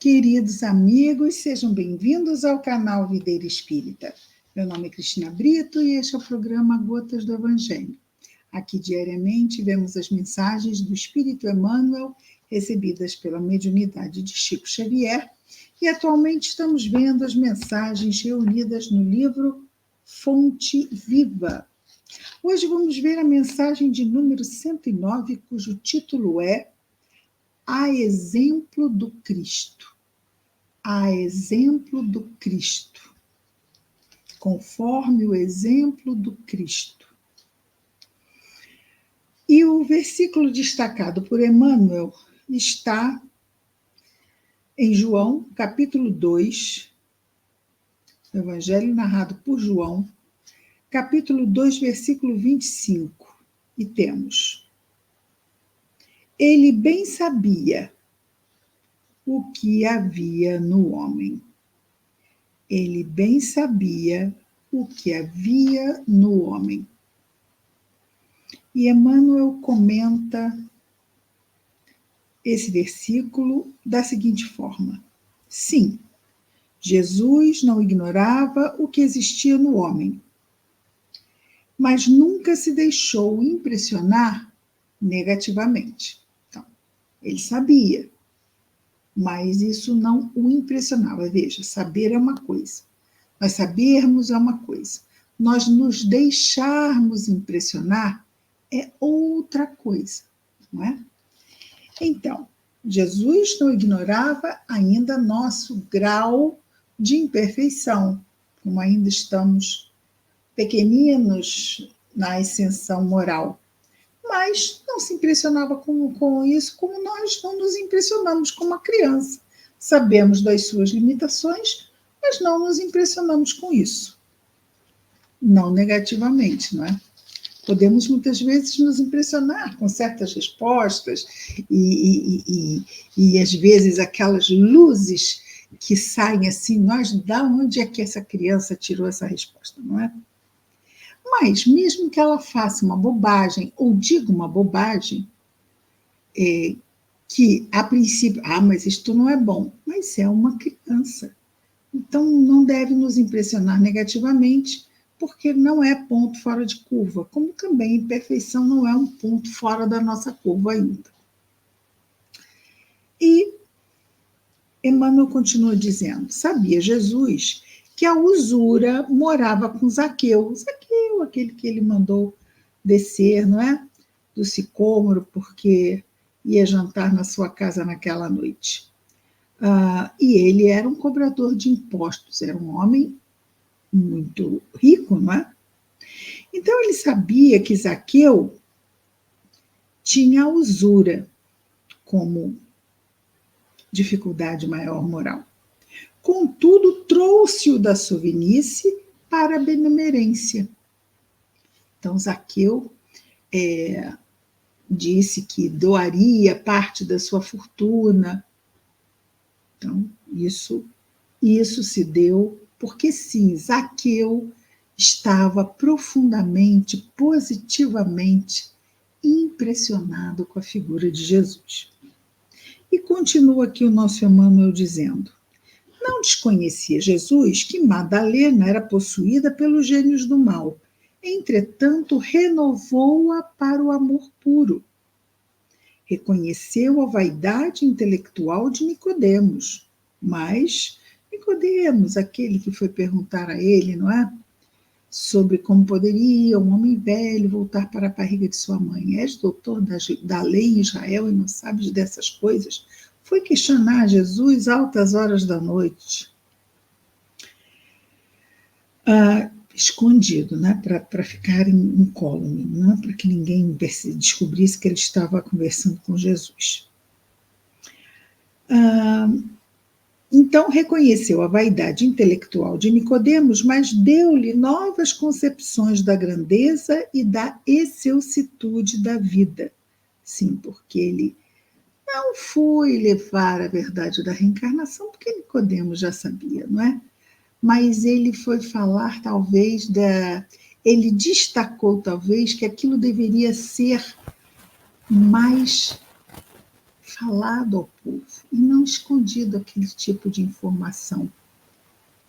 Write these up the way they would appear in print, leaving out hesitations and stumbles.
Queridos amigos, sejam bem-vindos ao canal Videira Espírita. Meu nome é Cristina Brito e este é o programa Gotas do Evangelho. Aqui diariamente vemos as mensagens do Espírito Emmanuel recebidas pela mediunidade de Chico Xavier e atualmente estamos vendo as mensagens reunidas no livro Fonte Viva. Hoje vamos ver a mensagem de número 109, cujo título é A Exemplo do Cristo. A exemplo do Cristo. Conforme o exemplo do Cristo. E o versículo destacado por Emmanuel está em João, capítulo 2, o Evangelho narrado por João, capítulo 2, versículo 25. E temos: Ele bem sabia o que havia no homem. Ele bem sabia o que havia no homem. E Emmanuel comenta esse versículo da seguinte forma: sim, Jesus não ignorava o que existia no homem, mas nunca se deixou impressionar negativamente. Então, ele sabia, mas isso não o impressionava. Veja, saber é uma coisa, nós sabermos é uma coisa, nós nos deixarmos impressionar é outra coisa, não é? Então, Jesus não ignorava ainda nosso grau de imperfeição, como ainda estamos pequeninos na ascensão moral, mas não se impressionava com isso, como nós não nos impressionamos com uma criança. Sabemos das suas limitações, mas não nos impressionamos com isso. Não negativamente, não é? Podemos muitas vezes nos impressionar com certas respostas e às vezes aquelas luzes que saem assim, nós, da onde é que essa criança tirou essa resposta, não é? Mas, mesmo que ela faça uma bobagem, ou diga uma bobagem, que a princípio, mas isto não é bom, mas é uma criança. Então, não deve nos impressionar negativamente, porque não é ponto fora de curva, como também imperfeição não é um ponto fora da nossa curva ainda. E Emmanuel continua dizendo: sabia Jesus que a usura morava com Zaqueu, aquele que ele mandou descer, não é? Do sicômoro, porque ia jantar na sua casa naquela noite. E ele era um cobrador de impostos, era um homem muito rico, não é? Então ele sabia que Zaqueu tinha a usura como dificuldade maior moral. Contudo, trouxe-o da sovinice para a benemerência. Então, Zaqueu disse que doaria parte da sua fortuna. Então, isso se deu porque, sim, Zaqueu estava profundamente, positivamente impressionado com a figura de Jesus. E continua aqui o nosso Emmanuel dizendo: não desconhecia Jesus que Madalena era possuída pelos gênios do mal, entretanto renovou-a para o amor puro. Reconheceu a vaidade intelectual de Nicodemos, mas Nicodemos, aquele que foi perguntar a ele, não é? Sobre como poderia um homem velho voltar para a barriga de sua mãe. És doutor da lei em Israel e não sabes dessas coisas? Foi questionar Jesus altas horas da noite. Escondido, né? Para ficar incólume, né? Para que ninguém descobrisse que ele estava conversando com Jesus. Então reconheceu a vaidade intelectual de Nicodemos, mas deu-lhe novas concepções da grandeza e da excelsitude da vida. Sim, porque ele não foi levar a verdade da reencarnação, porque Nicodemos já sabia, não é? Mas ele foi falar, talvez, ele destacou, talvez, que aquilo deveria ser mais falado ao povo e não escondido aquele tipo de informação.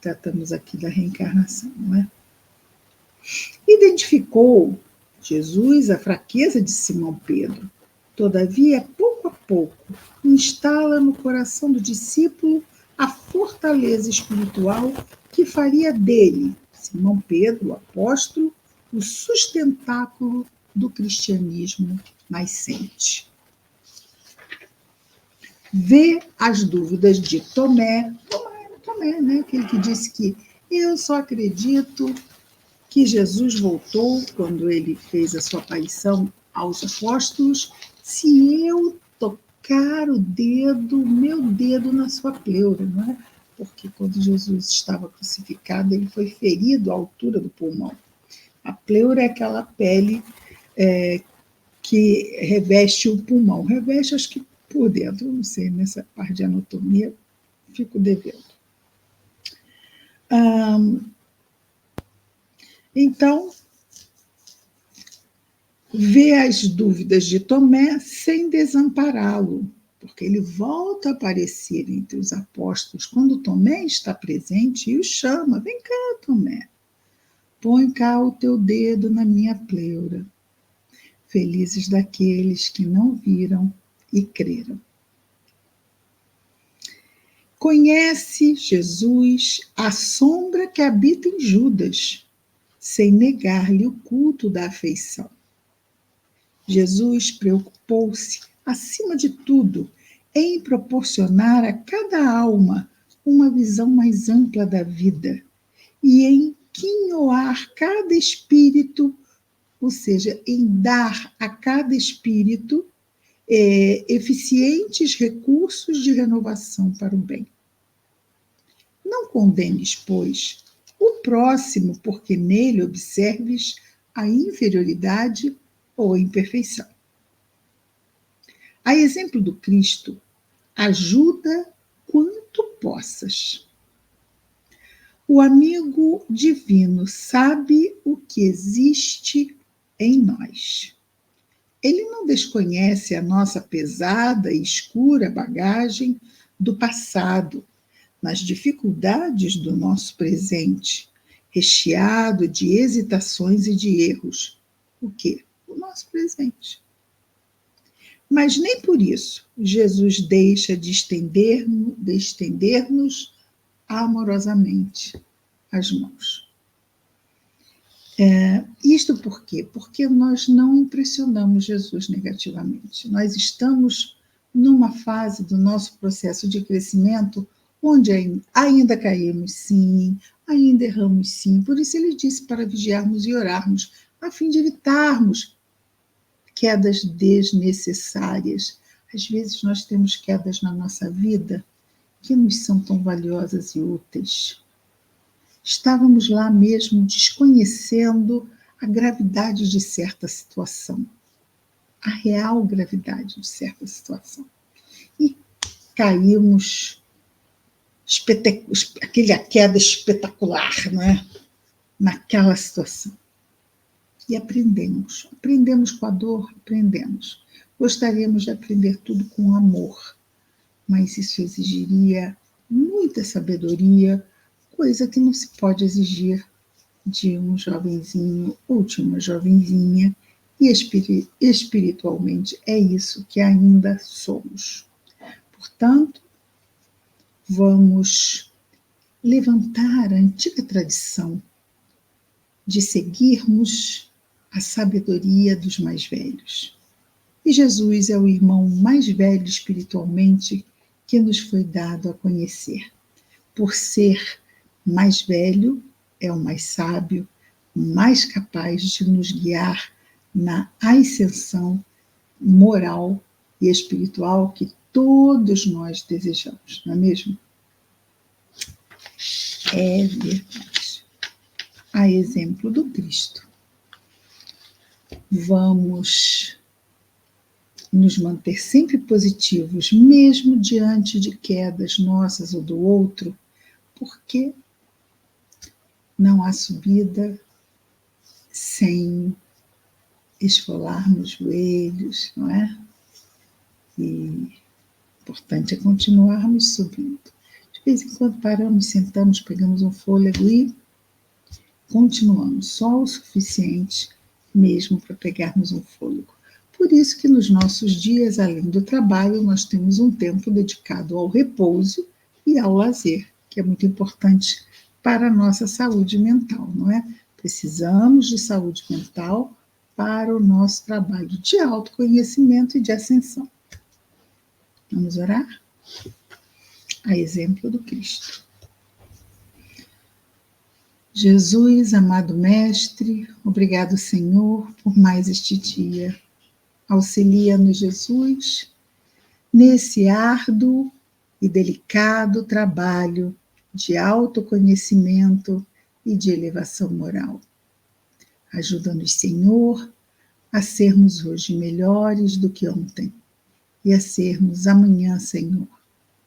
Tratamos aqui da reencarnação, não é? Identificou Jesus a fraqueza de Simão Pedro. Todavia, pouco a pouco, instala no coração do discípulo a fortaleza espiritual que faria dele, Simão Pedro, o apóstolo, o sustentáculo do cristianismo nascente. Vê as dúvidas de Tomé, né? Aquele que disse que eu só acredito que Jesus voltou quando ele fez a sua aparição aos apóstolos, se eu tocar o dedo, meu dedo na sua pleura, não é? Porque quando Jesus estava crucificado, ele foi ferido à altura do pulmão. A pleura é aquela pele que reveste o pulmão. Reveste, acho que por dentro, não sei, nessa parte de anatomia, fico devendo. Então, vê as dúvidas de Tomé sem desampará-lo, porque ele volta a aparecer entre os apóstolos quando Tomé está presente e o chama. Vem cá, Tomé, põe cá o teu dedo na minha pleura. Felizes daqueles que não viram e creram. Conhece Jesus a sombra que habita em Judas, sem negar-lhe o culto da afeição. Jesus preocupou-se, acima de tudo, em proporcionar a cada alma uma visão mais ampla da vida e em quinhoar cada espírito, ou seja, em dar a cada espírito eficientes recursos de renovação para o bem. Não condenes, pois, o próximo, porque nele observes a inferioridade ou a imperfeição. A exemplo do Cristo, ajuda quanto possas. O amigo divino sabe o que existe em nós. Ele não desconhece a nossa pesada e escura bagagem do passado, nas dificuldades do nosso presente, recheado de hesitações e de erros. O quê? O nosso presente. Mas nem por isso Jesus deixa de estender-nos amorosamente as mãos. Isto por quê? Porque nós não impressionamos Jesus negativamente. Nós estamos numa fase do nosso processo de crescimento onde ainda caímos sim, ainda erramos sim. Por isso ele disse para vigiarmos e orarmos, a fim de evitarmos quedas desnecessárias. Às vezes nós temos quedas na nossa vida que nos são tão valiosas e úteis. Estávamos lá mesmo desconhecendo a gravidade de certa situação, a real gravidade de certa situação. E caímos, aquela queda espetacular, não é? Naquela situação. E aprendemos com a dor, aprendemos. Gostaríamos de aprender tudo com amor, mas isso exigiria muita sabedoria, coisa que não se pode exigir de um jovenzinho ou de uma jovenzinha, e espiritualmente é isso que ainda somos. Portanto, vamos levantar a antiga tradição de seguirmos a sabedoria dos mais velhos. E Jesus é o irmão mais velho espiritualmente que nos foi dado a conhecer. Por ser mais velho, é o mais sábio, mais capaz de nos guiar na ascensão moral e espiritual que todos nós desejamos, não é mesmo? É verdade. A exemplo do Cristo. Vamos nos manter sempre positivos, mesmo diante de quedas nossas ou do outro, porque não há subida sem esfolar nos joelhos, não é? E importante é continuarmos subindo. De vez em quando paramos, sentamos, pegamos um fôlego e continuamos, só o suficiente mesmo para pegarmos um fôlego. Por isso que nos nossos dias, além do trabalho, nós temos um tempo dedicado ao repouso e ao lazer, que é muito importante para a nossa saúde mental, não é? Precisamos de saúde mental para o nosso trabalho de autoconhecimento e de ascensão. Vamos orar? A exemplo do Cristo. Jesus, amado Mestre, obrigado, Senhor, por mais este dia. Auxilia-nos, Jesus, nesse árduo e delicado trabalho de autoconhecimento e de elevação moral. Ajuda-nos, Senhor, a sermos hoje melhores do que ontem e a sermos amanhã, Senhor,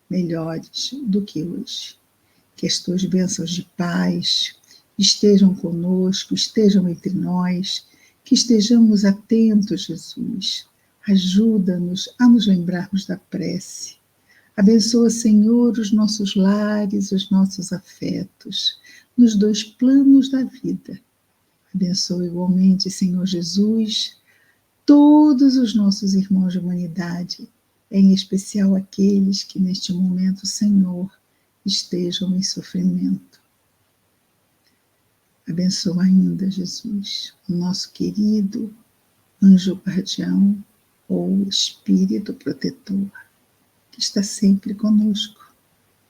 melhores do que hoje. Que as tuas bênçãos de paz estejam conosco, estejam entre nós, que estejamos atentos, Jesus. Ajuda-nos a nos lembrarmos da prece. Abençoa, Senhor, os nossos lares, os nossos afetos, nos dois planos da vida. Abençoa igualmente, Senhor Jesus, todos os nossos irmãos de humanidade, em especial aqueles que neste momento, Senhor, estejam em sofrimento. Abençoa ainda, Jesus, o nosso querido anjo guardião ou espírito protetor, que está sempre conosco,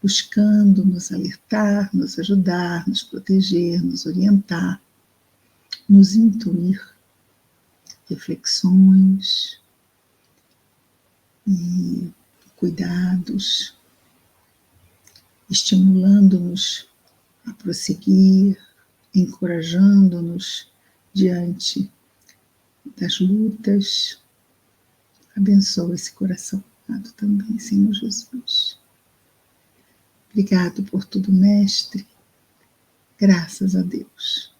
buscando nos alertar, nos ajudar, nos proteger, nos orientar, nos intuir reflexões e cuidados, estimulando-nos a prosseguir, encorajando-nos diante das lutas. Abençoa esse coração amado também, Senhor Jesus. Obrigado por tudo, Mestre. Graças a Deus.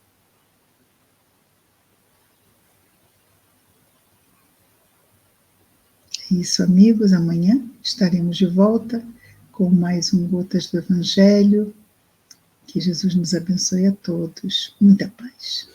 É isso, amigos. Amanhã estaremos de volta com mais um Gotas do Evangelho. Que Jesus nos abençoe a todos. Muita paz.